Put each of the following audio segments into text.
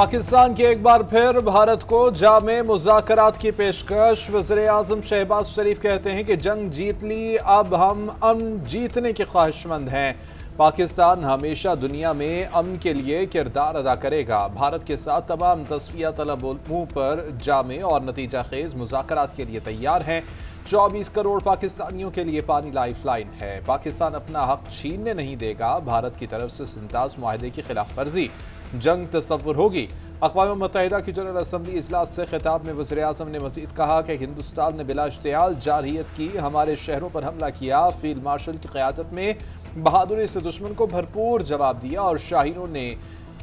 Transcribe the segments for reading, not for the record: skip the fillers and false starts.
पाकिस्तान की एक बार फिर भारत को जामे मुज़ाकरात की पेशकश। वज़ीर-ए-आज़म शहबाज शरीफ कहते हैं कि जंग जीत ली, अब हम अमन जीतने के ख्वाहिशमंद हैं। पाकिस्तान हमेशा दुनिया में अमन के लिए किरदार अदा करेगा। भारत के साथ तमाम तस्फिया तलब मुंह पर जामे और नतीजा खेज मुज़ाकरात के लिए तैयार हैं। 24 करोड़ पाकिस्तानियों के लिए पानी लाइफ लाइन है। पाकिस्तान अपना हक छीनने नहीं देगा। भारत की तरफ से सिंताज मुआहदे की खिलाफ वर्जी जंग तस्वुर होगी। अक़वाम मुत्तहिदा की जनरल असम्बली इजलास से खिताब में वज़ीर-ए-आज़म ने मज़ीद कहा कि हिंदुस्तान ने बिला इश्तियाल जारहियत की, हमारे शहरों पर हमला किया। फील्ड मार्शल की क़यादत में बहादुरी से दुश्मन को भरपूर जवाब दिया और शाहीनों ने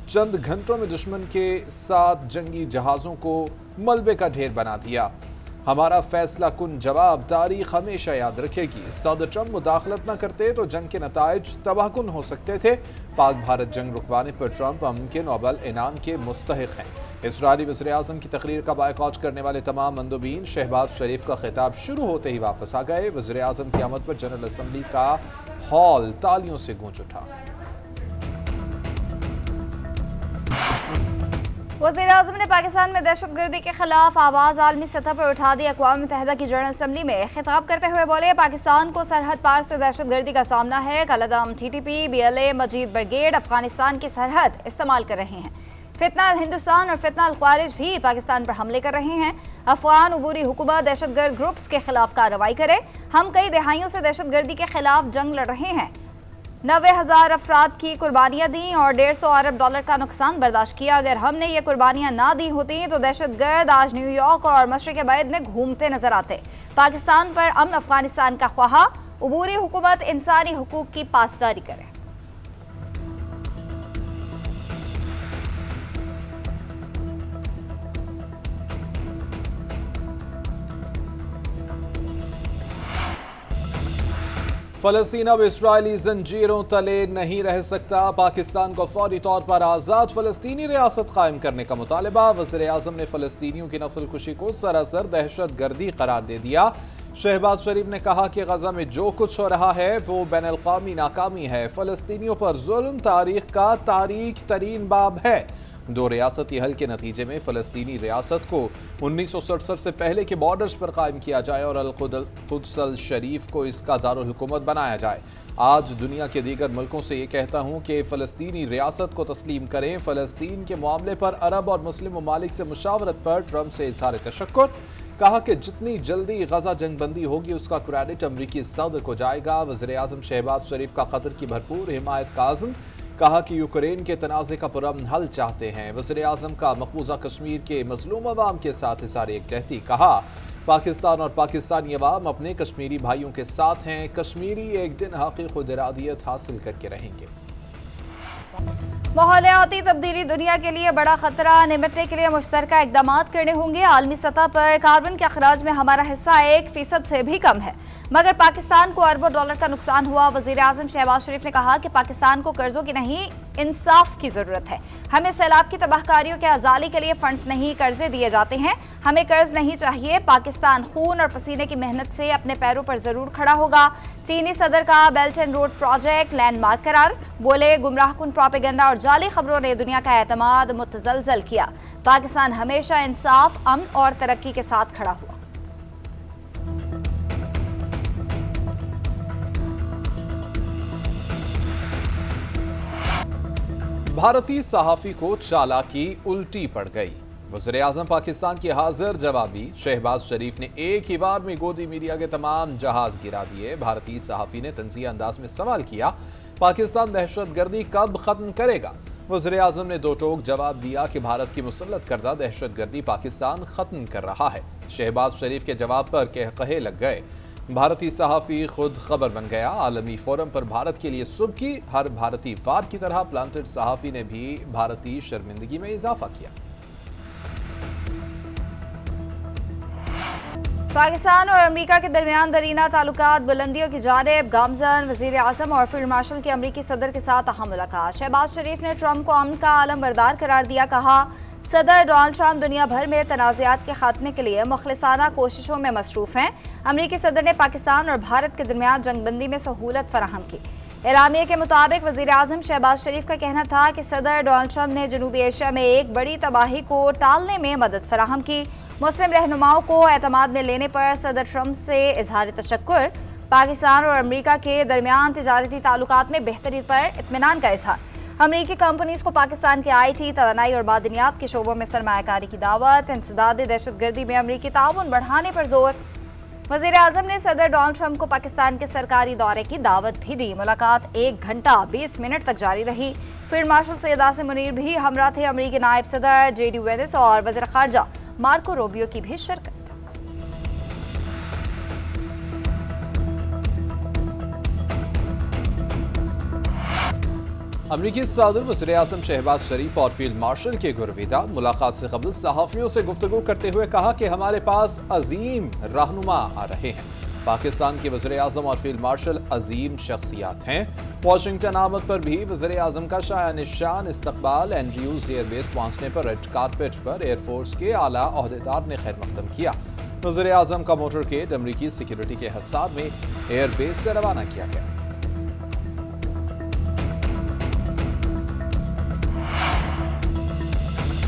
चंद घंटों में दुश्मन के साथ जंगी जहाज़ों को मलबे का ढेर बना दिया। हमारा फैसला कुन जवाब तारीख हमेशा याद रखेगी। सदर ट्रंप मुदाखलत न करते तो जंग के नताइज तबाहकुन हो सकते थे। पाक भारत जंग रुकवाने पर ट्रंप अमन के नोबल इनाम के मुस्तहिक हैं। इसराइली वज़ीर-ए-आज़म की तकरीर का बायकॉट करने वाले तमाम मंदूबीन शहबाज शरीफ का खिताब शुरू होते ही वापस आ गए। वज़ीर-ए-आज़म की आमद पर जनरल असम्बली का हॉल तालियों से गूंज उठा। वज़ीर-ए-आज़म ने पाकिस्तान में दहशतगर्दी के खिलाफ आवाज़ आलमी सतह पर उठा दी। अक़वाम मुत्तहिदा की जनरल असम्बली में खिताब करते हुए बोले, पाकिस्तान को सरहद पार से दहशतगर्दी का सामना है। कलदम TTP, BLA, मजीद ब्रिगेड अफगानिस्तान की सरहद इस्तेमाल कर रहे हैं। फितना हिंदुस्तान और फितना अल-ख्वारिज भी पाकिस्तान पर हमले कर रहे हैं। अफगान उबूरी हुकूमत दहशतगर्द ग्रुप्स के खिलाफ कार्रवाई करे। हम कई दहाइयों से दहशतगर्दी के खिलाफ जंग लड़ रहे हैं। 90,000 अफराद की कुर्बानियां दी और $150 अरब का नुकसान बर्दाश्त किया। अगर हमने ये कुर्बानियां ना दी होती तो दहशतगर्द आज न्यूयॉर्क और मशरिक़ बैद में घूमते नजर आते। पाकिस्तान पर अमन अफगानिस्तान का ख्वाहा, उबूरी हुकूमत इंसानी हुकूक की पासदारी करे। फ़लस्तीन अब इस्राएली जंजीरों तले नहीं रह सकता। पाकिस्तान को फौरी तौर पर आज़ाद फ़लस्तीनी रियासत कायम करने का मुतालबा। वज़ीर-ए-आज़म ने फ़लस्तीनियों की नस्ल कुशी को सरासर दहशतगर्दी करार दे दिया। शहबाज शरीफ ने कहा कि गजा में जो कुछ हो रहा है वो बैनुल-अक़वामी नाकामी है। फ़लस्तीनियों पर जुल्म तारीख का तारीख तरीन बाब है। दो रियासती हल के नतीजे में फ़लस्तीनी रियासत को 1967 से पहले के बॉर्डर्स पर कायम किया जाए और अल-कुद्स अल-शरीफ को इसका दारुल हुकूमत बनाया जाए। आज दुनिया के दीगर मुल्कों से ये कहता हूँ कि फ़लस्तीनी रियासत को तस्लीम करें। फ़लस्तीन के मामले पर अरब और मुस्लिम ममालिक से मुशावरत पर ट्रंप से इज़हार तशक्कुर। कहा कि जितनी जल्दी गजा जंगबंदी होगी उसका क्रेडिट अमरीकी सदर को जाएगा। वज़ीर-ए-आज़म शहबाज शरीफ का कतर की भरपूर हिमायत का आज़म। कहा कि यूक्रेन के तनाज़े का पुरअमन हल चाहते हैं। वज़ीर-ए-आज़म का मकबूजा कश्मीर के मज़लूम अवाम के साथ इज़हार यकजहती। कहा पाकिस्तान और पाकिस्तानी अवाम अपने कश्मीरी भाइयों के साथ हैं। कश्मीरी एक दिन हक़ी खुद इरादियत हासिल करके रहेंगे। माहौलियाती तब्दीली दुनिया के लिए बड़ा खतरा, निपटने के लिए मुश्तरका इक़दाम करने होंगे। आलमी सतह पर कार्बन के अखराज में हमारा हिस्सा 1% से भी कम है, मगर पाकिस्तान को अरबों डॉलर का नुकसान हुआ। वज़ीर-ए-आज़म शहबाज शरीफ ने कहा कि पाकिस्तान को कर्जों की नहीं इंसाफ की जरूरत है। हमें सैलाब की तबाहकारियों के अजाली के लिए फंड्स नहीं, कर्जे दिए जाते हैं। हमें कर्ज नहीं चाहिए। पाकिस्तान खून और पसीने की मेहनत से अपने पैरों पर जरूर खड़ा होगा। चीनी सदर का belt and road project landmark करार। बोले, गुमराहकुन प्रोपेगेंडा और जाली खबरों ने दुनिया का एतमाद मुतज़लज़ल किया। पाकिस्तान हमेशा इंसाफ, अमन और तरक्की के साथ खड़ा हुआ। भारतीय सहाफ़ी को चालाकी उल्टी पड़ गई। वज़ीर-ए-आज़म पाकिस्तान की हाजिर जवाबी। शहबाज शरीफ ने एक ही बार में गोदी मीडिया के तमाम जहाज गिरा दिए। भारतीय सहाफ़ी ने तंज़िया अंदाज में सवाल किया, पाकिस्तान दहशतगर्दी कब खत्म करेगा? वज़ीर-ए-आज़म ने दो टोक जवाब दिया कि भारत की मुसल्लत करदा दहशतगर्दी पाकिस्तान खत्म कर रहा है। शहबाज शरीफ के जवाब पर कहे लग गए। भारतीय सहाफ़ी खुद खबर बन गया। आलमी फोरम पर भारत के लिए सुबह की हर भारतीय वार की तरह प्लांटेड सहाफ़ी ने भी भारतीय शर्मिंदगी में इजाफा किया। पाकिस्तान और अमेरिका के दरमियान दरीना ताल्लुकात बुलंदियों की जानिब। गामजन वज़ीर-ए-आज़म और फील्ड मार्शल की अमेरिकी सदर के साथ अहम मुलाकात। शहबाज शरीफ ने ट्रंप को अमन का आलम बरदार करार दिया। कहा, सदर डोनाल्ड ट्रंप दुनिया भर में तनाज़ात के खात्मे के लिए मुखलिसाना कोशिशों में मसरूफ़ हैं। अमेरिकी सदर ने पाकिस्तान और भारत के दरमियान जंगबंदी में सहूलत फराहम की। एलामिया के मुताबिक वज़ीर आज़म शहबाज शरीफ का कहना था कि सदर डोनाल्ड ट्रंप ने जनूबी एशिया में एक बड़ी तबाही को टालने में मदद फराहम की। मुस्लिम रहनुमाओं को एतमाद में लेने पर सदर ट्रंप से इजहार तशक्कुर। पाकिस्तान और अमरीका के दरमियान तिजारती ताल्लुकात में बेहतरी पर इत्मीनान का इजहार। अमरीकी कंपनीज को पाकिस्तान के IT, तवानाई और मादनियात के शोबों में सरमायाकारी की दावत। इंसदाद दहशतगर्दी में अमरीकी ताउन बढ़ाने पर जोर। वज़ीर आज़म ने सदर डोनाल्ड ट्रंप को पाकिस्तान के सरकारी दौरे की दावत भी दी। मुलाकात 1 घंटा 20 मिनट तक जारी रही। फील्ड मार्शल सैयद आसिम मुनीर भी हमरा थे। अमरीकी नायब सदर JD वेनिस और वज़ीर ख़ारजा मार्को रूबियो की भी शिरकत। अमरीकी सदर वज़ीर आज़म शहबाज शरीफ और फील्ड मार्शल के गुरविदा मुलाकात से कबल सहाफ़ियों से गुफ्तगू करते हुए कहा कि हमारे पास अजीम रहनुमा आ रहे हैं। पाकिस्तान के वज़ीर आज़म और फील्ड मार्शल अजीम शख्सियात हैं। वाशिंगटन आमद पर भी वज़ीर आज़म का शाया निशान इस्तकबाल। एंड्रयूज एयरबेस पहुंचने पर रेड कारपेट पर एयरफोर्स के आला ओहदेदार ने खैर मकदम किया। वज़ीर आज़म का मोटरकेड अमरीकी सिक्योरिटी के हिसाब में एयरबेस से रवाना किया गया।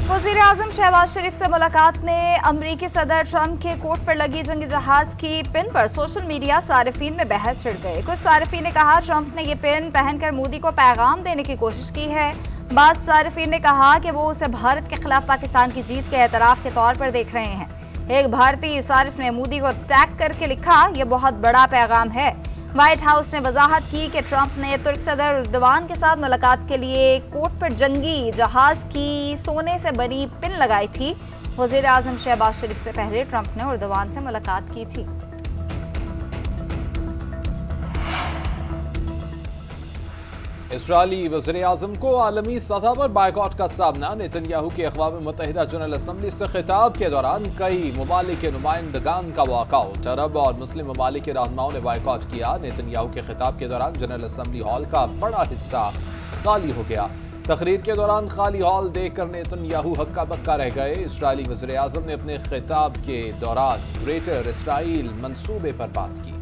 वज़ीर आज़म शहबाज शरीफ से मुलाकात में अमरीकी सदर ट्रंप के कोट पर लगी जंगी जहाज की पिन पर सोशल मीडिया सारिफीन में बहस छिड़ गई। कुछ सारिफीन ने कहा ट्रंप ने ये पिन पहनकर मोदी को पैगाम देने की कोशिश की है। बाज़ सारिफीन ने कहा कि वो उसे भारत के खिलाफ पाकिस्तान की जीत के एतराफ़ के तौर पर देख रहे हैं। एक भारतीय सारिफ ने मोदी को टैग करके लिखा, यह बहुत बड़ा पैगाम है। व्हाइट हाउस ने वजाहत की कि ट्रंप ने तुर्क सदर एर्दोगान के साथ मुलाकात के लिए कोट पर जंगी जहाज की सोने से बनी पिन लगाई थी। वज़ीर आज़म शहबाज शरीफ से पहले ट्रंप ने एर्दोगान से मुलाकात की थी। इस्राएली वज़ीर आज़म को आलमी सतह पर बायकॉट का सामना। नेतन्याहू की अक़वाम मुत्तहिदा जनरल असम्बली से खिताब के दौरान कई ममालिक के नुमाइंदगान का वॉकआउट। अरब और मुस्लिम ममालिक के रहनुमाओं ने बायकॉट किया। नेतन्याहू के खिताब के दौरान जनरल असम्बली हॉल का बड़ा हिस्सा खाली हो गया। तकरीर के दौरान खाली हॉल देखकर नेतन्याहू हक्का बक्का रह गए। इस्राएली वज़ीर आज़म ने अपने खिताब के दौरान ग्रेटर इसराइल मंसूबे पर बात की।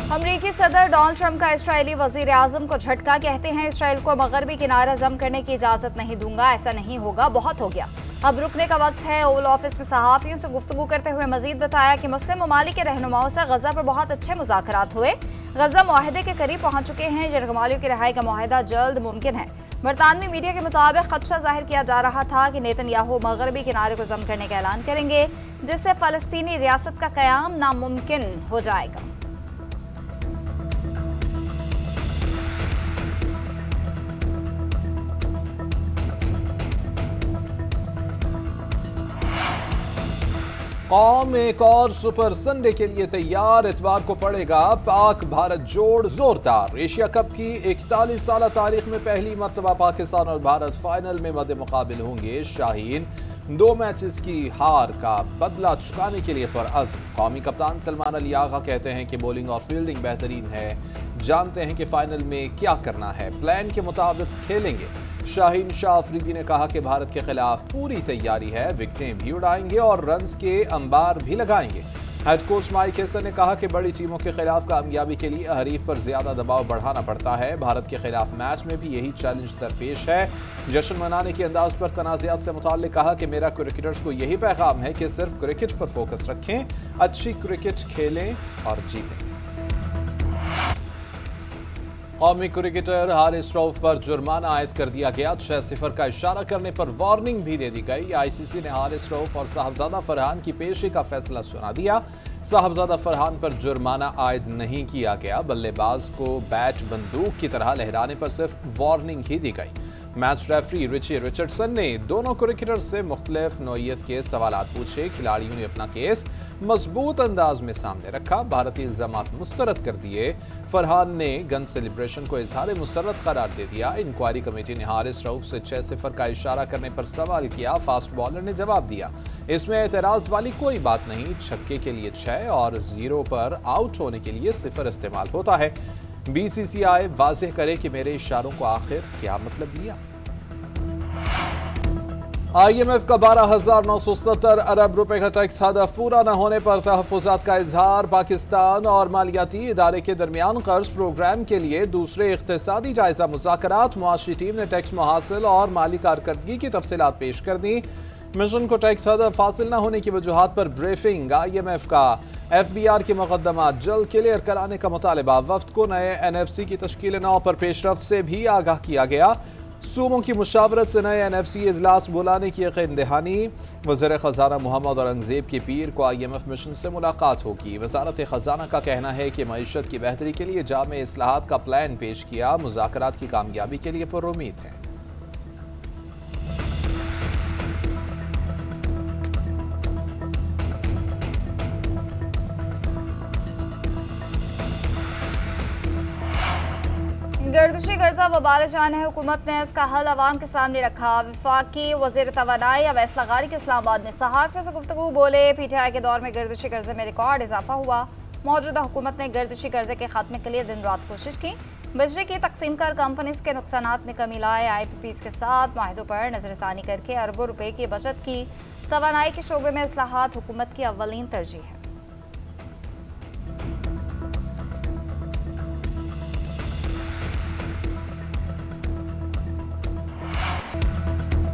अमरीकी सदर डोनाल्ड ट्रंप का इस्राएली वज़ीर आज़म को झटका। कहते हैं इसराइल को मगरबी किनारा जम करने की इजाज़त नहीं दूंगा, ऐसा नहीं होगा, बहुत हो गया, अब रुकने का वक्त है। ओवल ऑफिस में सहाफ़ियों से गुफ्तगू करते हुए मजीद बताया कि मुस्लिम ममालिक के रहनुमाओं से गजा पर बहुत अच्छे मुज़ाकरात हुए। गजा मुआहदे के करीब पहुंच चुके हैं। यरगमालियों की रिहाई का मुआहदा जल्द मुमकिन है। बरतानवी मीडिया के मुताबिक खदशा जाहिर किया जा रहा था कि नेतन्याहू मगरबी किनारे को जम करने का ऐलान करेंगे, जिससे फ़लस्तीनी रियासत का क़याम नामुमकिन हो जाएगा। कौम एक और सुपर संडे के लिए तैयार। इतवार को पड़ेगा पाक भारत जोड़ जोरदार। एशिया कप की 41 साल तारीख में पहली मर्तबा पाकिस्तान और भारत फाइनल में मद्दे मुकाबिल होंगे। शाहीन 2 मैचेस की हार का बदला चुकाने के लिए पुरअज़्म। कौमी कप्तान सलमान अली आगा कहते हैं कि बॉलिंग और फील्डिंग बेहतरीन है, जानते हैं कि फाइनल में क्या करना है, प्लान के मुताबिक खेलेंगे। शाहीन शाह अफरीदी ने कहा कि भारत के खिलाफ पूरी तैयारी है, विकेटें भी उड़ाएंगे और रन्स के अंबार भी लगाएंगे। हेड कोच माइक हेसन ने कहा कि बड़ी टीमों के खिलाफ कामयाबी के लिए हरीफ पर ज्यादा दबाव बढ़ाना पड़ता है। भारत के खिलाफ मैच में भी यही चैलेंज दरपेश है। जश्न मनाने के अंदाज पर तनाज़ात से मुताल्लिक़ कहा कि मेरा क्रिकेटर्स को यही पैगाम है कि सिर्फ क्रिकेट पर फोकस रखें, अच्छी क्रिकेट खेलें और जीतें। कौमी क्रिकेटर हारिस रऊफ पर जुर्माना आयद कर दिया गया। 6-0 का इशारा करने पर वार्निंग भी दे दी गई। ICC ने हारिस रऊफ और साहबजादा फरहान की पेशी का फैसला सुना दिया। साहबजादा फरहान पर जुर्माना आयद नहीं किया गया। बल्लेबाज को बैट बंदूक की तरह लहराने पर सिर्फ वार्निंग ही दी गई। मैच रेफरी रिची रिचर्डसन ने दोनों क्रिकेटर्स से मुख्तलिफ नौइयत के सवालात पूछे। खिलाड़ियों ने अपना केस मजबूत अंदाज में सामने रखा, भारतीय इल्जामात मुस्तरद कर दिए। फरहान ने गन सेलिब्रेशन को इजहार मुसर्रत करार दे दिया। इंक्वायरी कमेटी ने हारिस रऊफ से 6-0 का इशारा करने पर सवाल किया। फास्ट बॉलर ने जवाब दिया, इसमें एतराज वाली कोई बात नहीं, छक्के के लिए 6 और 0 पर आउट होने के लिए 0 इस्तेमाल होता है। BCCI वाज़ेह करे कि मेरे इशारों को आखिर क्या मतलब लिया। IMF का 12,970 अरब रुपए का टैक्स हदफ पूरा न होने पर तहफ़्फ़ुज़ात का इजहार। पाकिस्तान और मालियाती इदारे के दरमियान कर्ज प्रोग्राम के लिए दूसरे इक़्तिसादी जायजा मुज़ाकरात। मुआशी टीम ने टैक्स मुहासिल और माली कारकर्दगी की तफसीलात पेश कर दी। मिशन को टैक्स हदफ हासिल न होने की वजूहात पर ब्रीफिंग। IMF का FBR के मुकदमात जल्द क्लियर कराने का मुतालबा। वफ्द को नए NFC की तश्कील नौ पर पेशरफ्त से भी आगाह किया गया। सूबों की मुशावरत से नए NFC इजलास बुलाने की यकीन दहानी। वज़ीर ख़ज़ाना मोहम्मद औरंगज़ेब के पीर को IMF मिशन से मुलाकात होगी। वज़ारत ख़ज़ाना का कहना है कि मईशत की बेहतरी के लिए जामे इस्लाहात का प्लान पेश किया। मुज़ाकरात की कामयाबी के लिए पुरुम्मीद है। गर्दिशी कर्जा वबाल जान है। हुकूमत ने इसका हल अवाम के सामने रखा। वफाकी वज़ीर तवानाई अवैस लगारी के इस्लामाबाद में सहाफ़ियों से गुफ्तगू बोले। PTI के दौर में गर्दिशी कर्जे में रिकॉर्ड इजाफा हुआ। मौजूदा हुकूमत ने गर्दिशी कर्जे के खात्मे के लिए दिन रात कोशिश की। बिजली की तकसीम कर कंपनीज के नुकसानात में कमी लाए। IPPs के साथ माहिदों पर नजरसानी करके अरबों रुपए की बचत की। तवानाई के शोबे में इस्लाहात हुकूमत की अव्वलीन तरजीह है।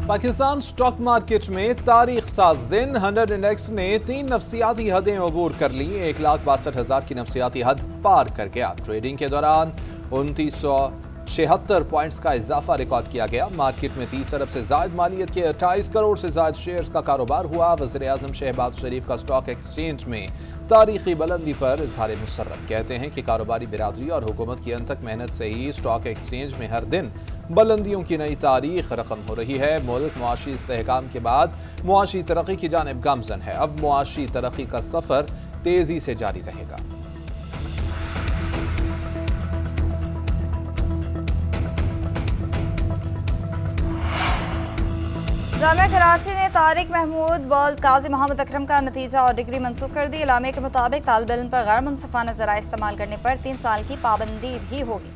पाकिस्तान स्टॉक मार्केट में तारीख साज दिन। 100 इंडेक्स ने 3 नफ्सियाती हदें अबूर कर ली। 1,62,000 की नफ्सियाती हद पार कर गया। ट्रेडिंग के दौरान 2976 पॉइंट्स का इजाफा रिकॉर्ड किया गया। मार्केट में 30 अरब से ज्यादा मालियत के 28 करोड़ से ज्यादा शेयर्स का कारोबार हुआ। वज़ीर आज़म शहबाज शरीफ का स्टॉक एक्सचेंज में तारीखी बुलंदी पर इजहार मुसर्रत। कहते हैं कि कारोबारी बिरादरी और हुकूमत की अनथक मेहनत से ही स्टॉक एक्सचेंज में हर दिन बुलंदियों की नई तारीख रकम हो रही है। मुल्क मुआशी इस्तेहकाम के बाद मुआशी तरक्की की जानिब गामजन है। अब मुआशी तरक्की का सफर तेजी से जारी रहेगा। जामिया कराची ने तारिक महमूद वर्ल्ड काजी मोहम्मद अकरम का नतीजा और डिग्री मंसूख कर दी। इलामे के मुताबिक तालिब इल्म पर गैर मुनसिफाना ज़राए इस्तेमाल करने पर 3 साल की पाबंदी भी होगी।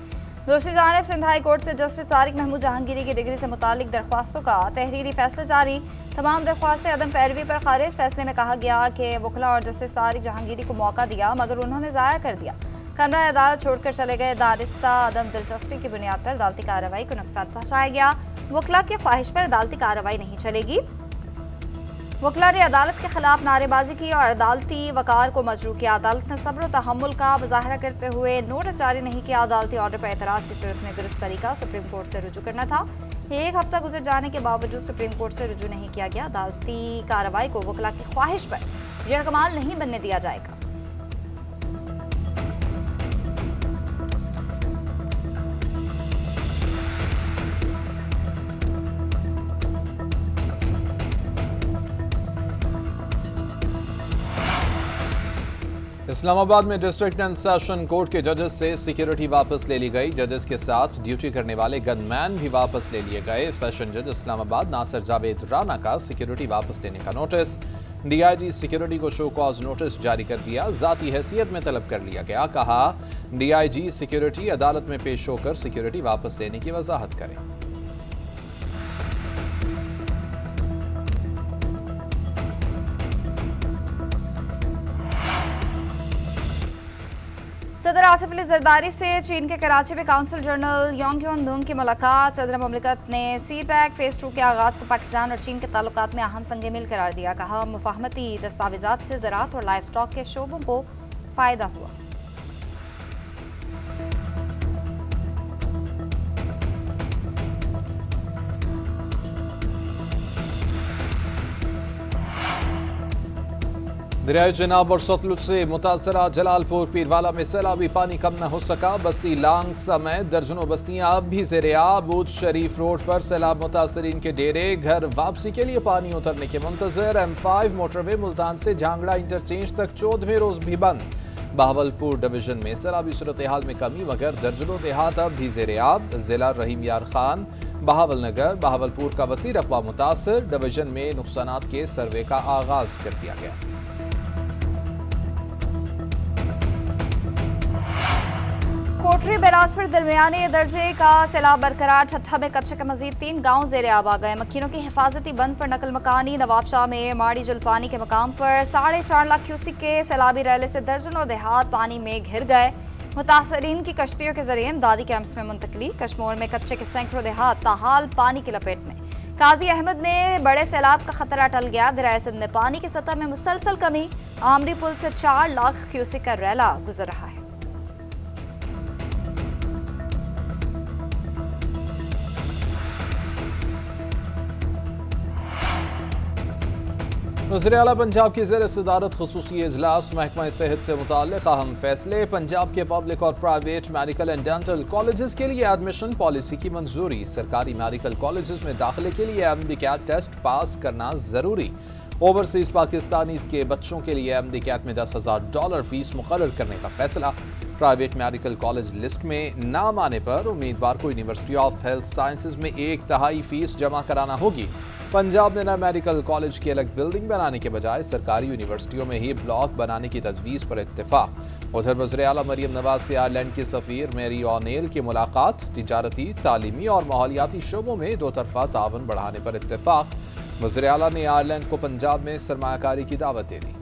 दूसरी जानिब सिंध हाई कोर्ट से जस्टिस तारिक महमूद जहांगीरी की डिग्री से मुतालिक दरख्वास्तों का तहरीरी फैसला जारी। तमाम दरख्वास्तें अदम पैरवी पर खारिज। फैसले में कहा गया कि वकला और जस्टिस तारिक जहांगीरी को मौका दिया मगर उन्होंने ज़ाया कर दिया। कमरा अदालत छोड़कर चले गए। दारिस्ता अदम दिलचस्पी की बुनियाद पर अदालती कार्रवाई को नुकसान पहुँचाया गया। वकला की ख्वाहिश पर अदालती कार्रवाई नहीं चलेगी। वकला ने अदालत के खिलाफ नारेबाजी की और अदालती वकार को मजरू किया। अदालत ने सब्र तहम्मुल का मुजाहरा करते हुए नोटिस जारी नहीं किया। अदालती ऑर्डर पर एतराज़ की सूरत में दुरुस्त तरीका सुप्रीम कोर्ट से रुजू करना था। 1 हफ्ता गुजर जाने के बावजूद सुप्रीम कोर्ट से रुजू नहीं किया गया। अदालती कार्रवाई को वकला की ख्वाहिश पर यरकमाल नहीं बनने दिया जाएगा। इस्लामाबाद में डिस्ट्रिक्ट एंड सेशन कोर्ट के जजेस से सिक्योरिटी वापस ले ली गई। जजेस के साथ ड्यूटी करने वाले गनमैन भी वापस ले लिए गए। सेशन जज इस्लामाबाद नासिर जावेद राना का सिक्योरिटी वापस लेने का नोटिस। DIG सिक्योरिटी को शो कॉज नोटिस जारी कर दिया। जाती हैसियत में तलब कर लिया गया। कहा DIG सिक्योरिटी अदालत में पेश होकर सिक्योरिटी वापस लेने की वजाहत करें। सदर आसिफ अली जरदारी से चीन के कराची में काउंसिल जनरल योंग की मुलाकात। सदर ममलिकत ने CPEC फेज़ 2 के आगाज़ को पाकिस्तान और चीन के ताल्लुकात में अहम संग मिल करार दिया। कहा मुफाहमती दस्तावेज़ात से ज़राअत और लाइव स्टॉक के शोबों को फ़ायदा हुआ। दरियाए चिनाब और सतलुज से मुतासरा जलालपुर पीरवाला में सैलाबी पानी कम न हो सका। बस्ती लांग समेत दर्जनों बस्तियां अब भी ज़ेर-ए-आब। बूथ शरीफ रोड पर सैलाब मुतासरीन के डेरे घर वापसी के लिए पानी उतरने के मुंतजर। M5 मोटरवे मुल्तान से झांगड़ा इंटरचेंज तक 14वें रोज भी बंद। बहावलपुर डिवीजन में सैलाबी सूरत हाल में कमी मगर दर्जनों देहात अब भी ज़ेर-ए-आब। जिला रहीम यार खान बहावल नगर बहावलपुर का वसी रकबा मुतासर। डिवीजन में नुकसानात के सर्वे का आगाज कर दिया गया। उत्तरी बिलासपुर दरमियानी दर्जे का सैलाब बरकरार। ठट्ठा में कच्चे के मजीद 3 गांव जेर आब आ गए। मक्खियों की हिफाजती बंद पर नकल मकानी। नवाबशाह में माड़ी जलपानी के मकाम पर 4.5 लाख क्यूसिक के सैलाबी रैले से दर्जनों देहात पानी में घिर गए। मुतासरीन की कश्तियों के जरिए इमदादी कैंप्स में मुंतकली। कश्मोर में कच्चे के सैकड़ों देहात ताहाल पानी की लपेट में। काजी अहमद में बड़े सैलाब का खतरा टल गया। दरिया सिंध में पानी की सतह में मुसलसल कमी। आमरी पुल से 4 लाख क्यूसिक का रैला गुजर रहा है। वज़ीर-ए-आला पंजाब की ज़ेर सदारत ख़ुसूसी इजलास। महकमा सेहत से मुताल्लिक़ अहम फैसले। पंजाब के पब्लिक और private medical and dental colleges के लिए एडमिशन पॉलिसी की मंजूरी। सरकारी मेडिकल कॉलेजेस में दाखिले के लिए एमडी-कैट टेस्ट पास करना जरूरी। ओवरसीज पाकिस्तानीज के बच्चों के लिए एमडी-कैट में $10,000 फीस मुकर्रर करने का फैसला। प्राइवेट मेडिकल कॉलेज लिस्ट में नाम आने पर उम्मीदवार को यूनिवर्सिटी ऑफ हेल्थ साइंसेज में 1/3 फीस जमा कराना होगी। पंजाब ने नए मेडिकल कॉलेज की अलग बिल्डिंग बनाने के बजाय सरकारी यूनिवर्सिटियों में ही ब्लॉक बनाने की तजवीज़ पर इत्तेफाक। उधर वज़ीर-ए-आला मरियम नवाज से आयरलैंड की सफ़ीर मैरी ओ'नेल की मुलाकात। तिजारती, तालीमी और माहौलियाती शोबों में 2 तरफ़ा ताउन बढ़ाने पर इत्तेफाक। वज़ीर-ए-आला ने आयरलैंड को पंजाब में सरमायाकारी की दावत दे दी।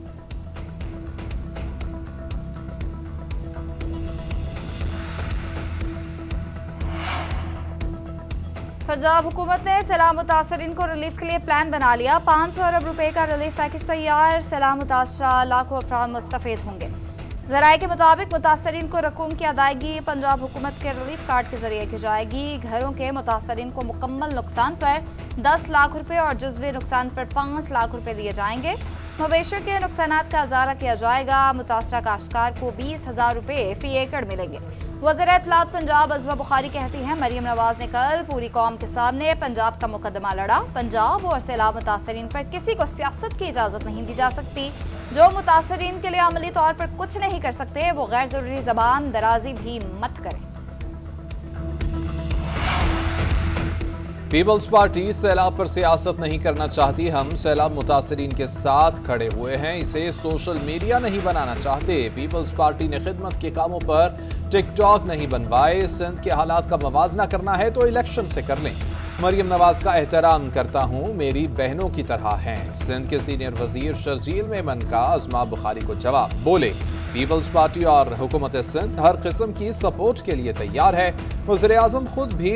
पंजाब हुकूमत ने सैलाब मुतासरीन को रिलीफ के लिए प्लान बना लिया। 500 अरब रुपए का रिलीफ पैकेज तैयार। सैलाब मुतासरा लाखों अफराद मुस्तफीद होंगे। ज़राए के मुताबिक मुतासरीन को रकूम की अदायगी पंजाब हुकूमत के रिलीफ कार्ड के जरिए की जाएगी। घरों के मुतासरीन को मुकम्मल नुकसान पर 10 लाख रुपए और जुज़वी नुकसान पर 5 लाख रुपए दिए जाएंगे। मवेशियों के नुकसानात का इजाला किया जाएगा। मुतासरा काश्तकार को 20,000 रुपए फी एकड़ मिलेंगे। वज़ीर इत्तलात पंजाब अज़वा बुखारी कहती हैं, मरियम नवाज ने कल पूरी कौम के सामने पंजाब का मुकदमा लड़ा। पंजाब और सैलाब मुतासरीन पर किसी को सियासत की इजाज़त नहीं दी जा सकती। जो मुतासरीन के लिए अमली तौर पर कुछ नहीं कर सकते वो गैर ज़रूरी ज़बान दराजी भी मत करें। पीपल्स पार्टी सैलाब पर सियासत नहीं करना चाहती। हम सैलाब मुतासरीन के साथ खड़े हुए हैं, इसे सोशल मीडिया नहीं बनाना चाहते। पीपल्स पार्टी ने खिदमत के कामों पर टिकटॉक नहीं बनवाए। सिंध के हालात का मवाजना करना है तो इलेक्शन से कर लें। मरियम नवाज का एहतराम करता हूँ, मेरी बहनों की तरह हैं। सिंध के सीनियर वजीर शर्जील मेमन का अज़मा बुखारी को जवाब। बोले, पीपल्स पार्टी और हुकूमत सिंध हर किस्म की सपोर्ट के लिए तैयार है। वज़ीर आज़म खुद भी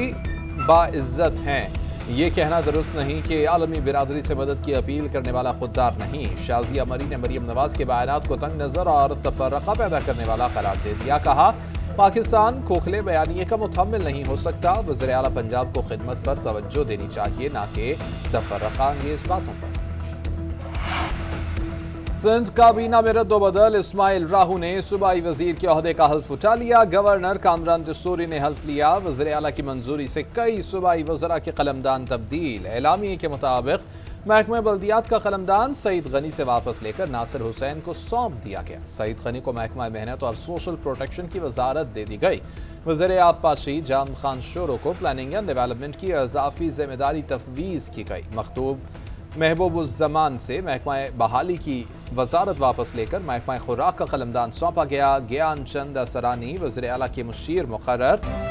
बाइज्जत हैं। ये कहना दुरुस्त नहीं कि आलमी बिरादरी से मदद की अपील करने वाला खुददार नहीं। शाजिया मरी ने मरियम नवाज के बयानात को तंग नजर और तफर्रका पैदा करने वाला करार दे दिया। कहा, पाकिस्तान खोखले बयानिए का मुतहम्मिल नहीं हो सकता। वज़ीर-ए-आला पंजाब को खिदमत पर तवज्जो देनी चाहिए, ना कि तफर्रका अंगेज बातों पर। सिंध काबीना में रद्दोबदल। इस्माइल राहू ने सूबाई वजीर के ओहदे का हल्फ उठा लिया। गवर्नर कामरान दसूरी ने हल्फ लिया। वज़ीर-ए-आला की मंजूरी से कई सूबाई वज़रा के कलमदान तब्दील। एलामिये के मुताबिक महकमा बल्दियात का कलमदान सईद गनी से वापस लेकर नासिर हुसैन को सौंप दिया गया। सईद गनी को महकमा मेहनत और सोशल प्रोटेक्शन की वजारत दे दी गई। वज़ीर आबपाशी जाम खान शोरो को प्लानिंग एंड डेवलपमेंट की इजाफी जिम्मेदारी तफवीज़ की गई। मखतूब महबूबुज़्ज़मान से महकमा बहाली की वजारत वापस लेकर महकमा खुराक का कलमदान सौंपा गया। ज्ञान चंद असरानी वज़ीर-ए-आला के मुशीर मुकर्रर।